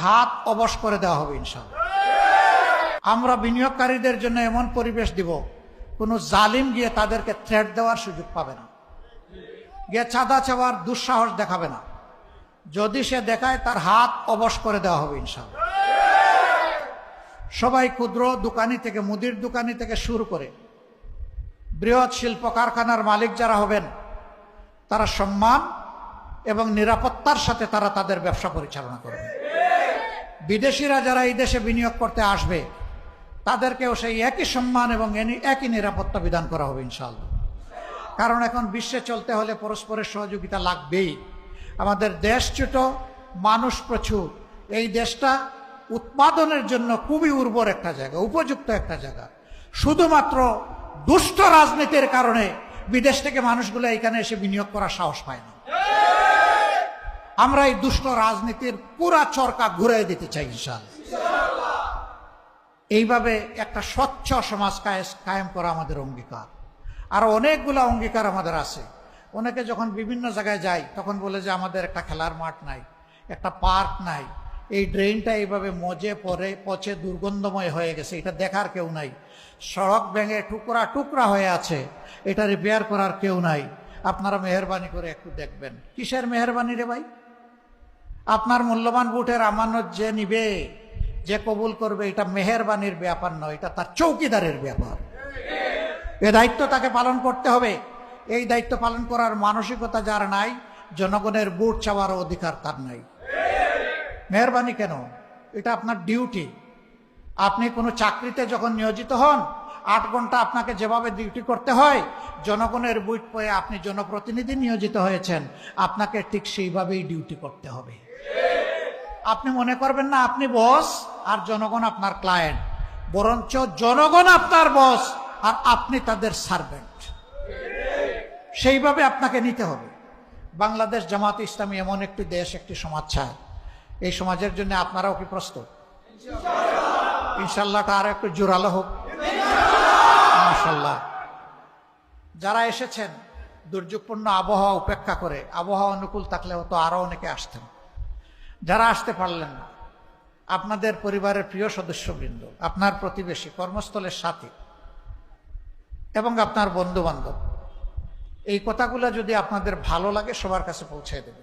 হাত অবশ করে দেওয়া হবে ইনশাআল্লাহ। আমরা বিনিয়োগকারীদের জন্য এমন পরিবেশ দিব, কোনো জালিম গিয়ে তাদেরকে থ্রেট দেওয়ার সুযোগ পাবে না, গিয়ে চাঁদা চাওয়ার দুঃসাহস দেখাবে না। যদি সে দেখায় তার হাত অবশ করে দেওয়া হবে ইনশাআল্লাহ। সবাই ক্ষুদ্র দোকানি থেকে, মুদির দোকানি থেকে শুরু করে বৃহৎ শিল্প কারখানার মালিক যারা হবেন, তারা সম্মান এবং নিরাপত্তার সাথে তারা তাদের ব্যবসা পরিচালনা করবে। বিদেশিরা যারা এই দেশে বিনিয়োগ করতে আসবে, তাদেরকেও সেই একই সম্মান এবং একই নিরাপত্তা বিধান করা হবে ইনশাআল্লাহ। কারণ এখন বিশ্বে চলতে হলে পরস্পরের সহযোগিতা লাগবেই। আমাদের দেশ ছোট, মানুষ প্রচুর। এই দেশটা উৎপাদনের জন্য খুবই উর্বর একটা জায়গা, উপযুক্ত একটা জায়গা। শুধুমাত্র দুষ্ট রাজনীতির কারণে বিদেশ থেকে মানুষগুলো এখানে এসে বিনিয়োগ করার সাহস পায় না। আমরা এই দুষ্ট রাজনীতির পুরা চরকা ঘুরিয়ে দিতে চাই ইনশাআল্লাহ। এইভাবে একটা স্বচ্ছ সমাজ কায়েম করা আমাদের অঙ্গীকার। আর অনেকগুলো অঙ্গীকার আমাদের আছে। অনেকে যখন বিভিন্ন জায়গায় যায় তখন বলে যে আমাদের একটা খেলার মাঠ নাই, একটা পার্ক নাই, এই ড্রেনটা এইভাবে মজে পচে দুর্গন্ধময় হয়ে গেছে, এটা দেখার কেউ নাই, সড়ক ভেঙে টুকরা টুকরা হয়ে আছে, এটা রিপেয়ার করার কেউ নাই। আপনারা মেহরবানি করে একটু দেখবেন। কিসের মেহরবানি রে ভাই? আপনার মূল্যবান ভোটের আমানত যে নিবে, যে কবুল করবে, এটা মেহরবানির ব্যাপার নয়, এটা তার চৌকিদারের ব্যাপার। এ দায়িত্ব তাকে পালন করতে হবে। এই দায়িত্ব পালন করার মানসিকতা যার নাই, জনগণের ভোট চাওয়ার অধিকার তার নাই। মেহরবানি কেন? এটা আপনার ডিউটি। আপনি কোনো চাকরিতে যখন নিয়োজিত হন, 8 ঘন্টা আপনাকে যেভাবে ডিউটি করতে হয়, জনগণের ভোট পেয়ে আপনি জনপ্রতিনিধি নিয়োজিত হয়েছেন, আপনাকে ঠিক সেইভাবেই ডিউটি করতে হবে। আপনি মনে করবেন না আপনি বস আর জনগণ আপনার ক্লায়েন্ট, বরঞ্চ জনগণ আপনার বস আর আপনি তাদের সার্ভেন্ট। সেইভাবে আপনাকে নিতে হবে। বাংলাদেশ জামাত ইসলামী এমন একটি দেশ, একটি সমাজ চায়। এই সমাজের জন্য আপনারাও কি প্রস্তুত? ইনশাল্লাহটা আরো একটু জোরালো হোক মাশাআল্লাহ। যারা এসেছেন দুর্যোগপূর্ণ আবহাওয়া উপেক্ষা করে, আবহাওয়া অনুকূল থাকলে হয়তো আরো অনেকে আসতেন। যারা আসতে পারলেন না, আপনাদের পরিবারের প্রিয় সদস্যবৃন্দ, আপনার প্রতিবেশী, কর্মস্থলের সাথী এবং আপনার বন্ধু বান্ধব, এই কথাগুলো যদি আপনাদের ভালো লাগে সবার কাছে পৌঁছে দেবে।